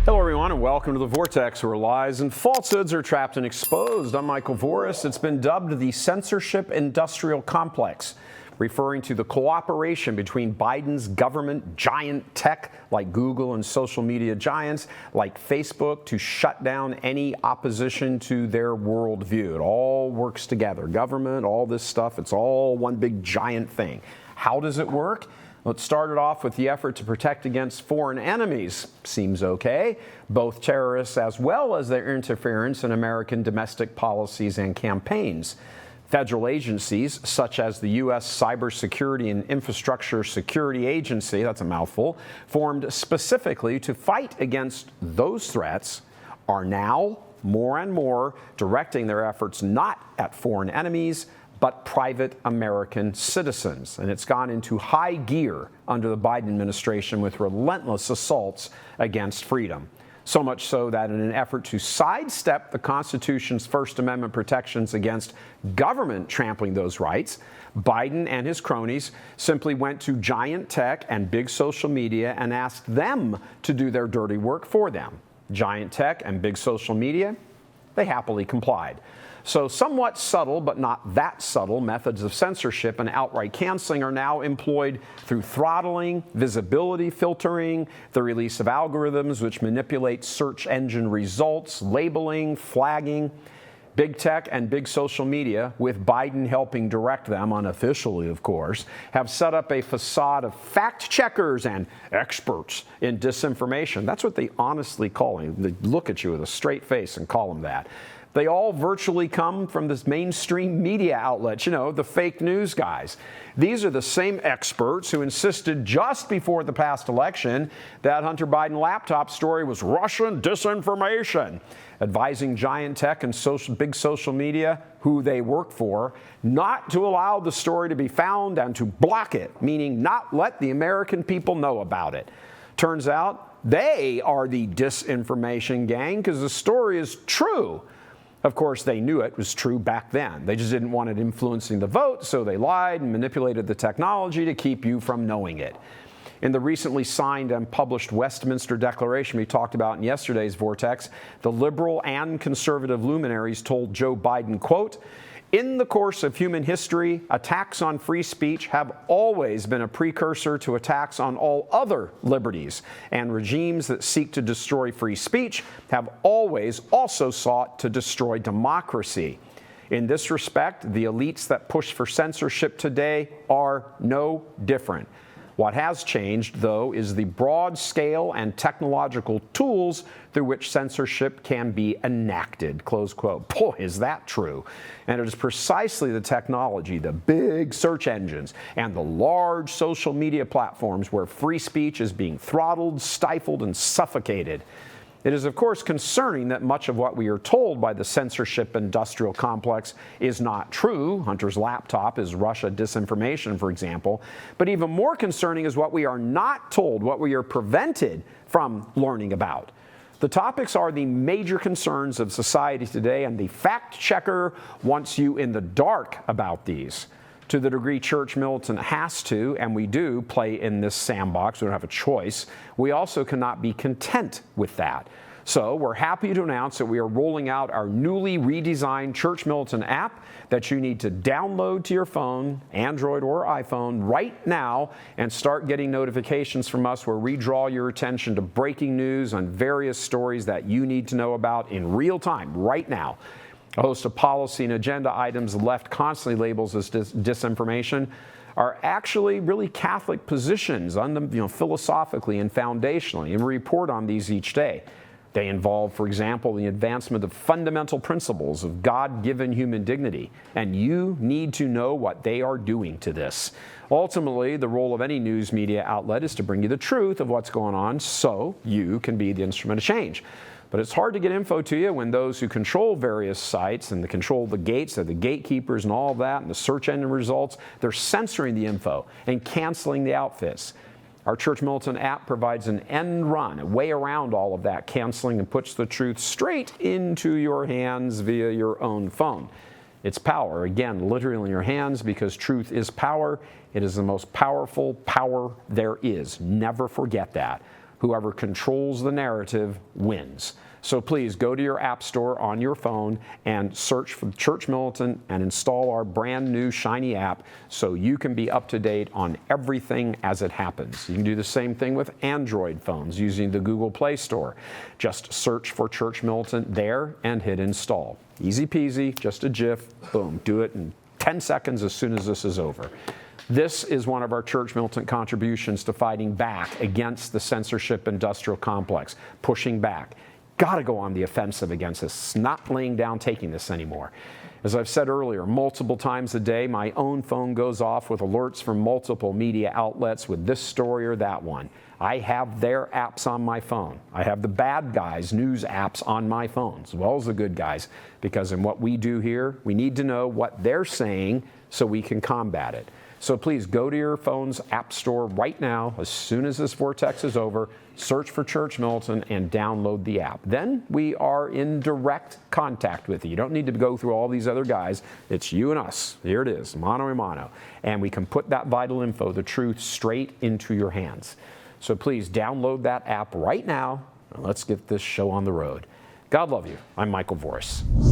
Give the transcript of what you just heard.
Hello, everyone, and welcome to the Vortex, where lies and falsehoods are trapped and exposed. I'm Michael Voris. It's been dubbed the censorship industrial complex, referring to the cooperation between Biden's government giant tech like Google and social media giants like Facebook to shut down any opposition to their worldview. It all works together. Government, all this stuff, it's all one big giant thing. How does it work? Well, it started off with the effort to protect against foreign enemies. Seems okay. Both terrorists as well as their interference in American domestic policies and campaigns. Federal agencies such as the U.S. Cybersecurity and Infrastructure Security Agency, that's a mouthful, formed specifically to fight against those threats, are now more and more directing their efforts not at foreign enemies, but private American citizens. And it's gone into high gear under the Biden administration with relentless assaults against freedom. So much so that in an effort to sidestep the Constitution's First Amendment protections against government trampling those rights, Biden and his cronies simply went to giant tech and big social media and asked them to do their dirty work for them. Giant tech and big social media, they happily complied. So somewhat subtle, but not that subtle, methods of censorship and outright canceling are now employed through throttling, visibility filtering, the release of algorithms which manipulate search engine results, labeling, flagging. Big tech and big social media, with Biden helping direct them, unofficially of course, have set up a facade of fact checkers and experts in disinformation. That's what they honestly call them. They look at you with a straight face and call them that. They all virtually come from this mainstream media outlets, the fake news guys. These are the same experts who insisted just before the past election that Hunter Biden laptop story was Russian disinformation, advising giant tech and big social media, who they work for, not to allow the story to be found and to block it, meaning not let the American people know about it. Turns out they are the disinformation gang because the story is true. Of course, they knew it was true back then. They just didn't want it influencing the vote, so they lied and manipulated the technology to keep you from knowing it. In the recently signed and published Westminster Declaration we talked about in yesterday's Vortex, the liberal and conservative luminaries told Joe Biden, quote, "In the course of human history, attacks on free speech have always been a precursor to attacks on all other liberties, and regimes that seek to destroy free speech have always also sought to destroy democracy. In this respect, the elites that push for censorship today are no different. What has changed, though, is the broad scale and technological tools through which censorship can be enacted," close quote. Boy, is that true. And it is precisely the technology, the big search engines, and the large social media platforms where free speech is being throttled, stifled, and suffocated. It is, of course, concerning that much of what we are told by the censorship industrial complex is not true. Hunter's laptop is Russia disinformation, for example. But even more concerning is what we are not told, what we are prevented from learning about. The topics are the major concerns of society today, and the fact checker wants you in the dark about these. To the degree Church Militant has to, and we do, play in this sandbox, we don't have a choice, we also cannot be content with that. So we're happy to announce that we are rolling out our newly redesigned Church Militant app that you need to download to your phone, Android or iPhone, right now, and start getting notifications from us where we draw your attention to breaking news on various stories that you need to know about in real time, right now. A host of policy and agenda items the left constantly labels as disinformation are actually really Catholic positions, philosophically and foundationally, and we report on these each day. They involve, for example, the advancement of fundamental principles of God-given human dignity, and you need to know what they are doing to this. Ultimately, the role of any news media outlet is to bring you the truth of what's going on so you can be the instrument of change. But it's hard to get info to you when those who control various sites and control the gates, they're the gatekeepers and all of that, and the search engine results, they're censoring the info and canceling the outfits. Our Church Militant app provides an end run, a way around all of that canceling, and puts the truth straight into your hands via your own phone. its power. Again, literally in your hands, because truth is power. It is the most powerful power there is. Never forget that. Whoever controls the narrative wins. So please go to your app store on your phone and search for Church Militant and install our brand new shiny app so you can be up to date on everything as it happens. You can do the same thing with Android phones using the Google Play Store. Just search for Church Militant there and hit install. Easy peasy, just a GIF, boom, do it in 10 seconds as soon as this is over. This is one of our Church Militant contributions to fighting back against the censorship industrial complex, pushing back. Got to go on the offensive against this. It's not laying down taking this anymore. As I've said earlier, multiple times a day, my own phone goes off with alerts from multiple media outlets with this story or that one. I have their apps on my phone. I have the bad guys' news apps on my phone, as well as the good guys, because in what we do here, we need to know what they're saying so we can combat it. So please go to your phone's app store right now, as soon as this Vortex is over, search for Church Militant and download the app. Then we are in direct contact with you. You don't need to go through all these other guys. It's you and us. Here it is, mano a mano. And we can put that vital info, the truth, straight into your hands. So please download that app right now, and let's get this show on the road. God love you. I'm Michael Voris.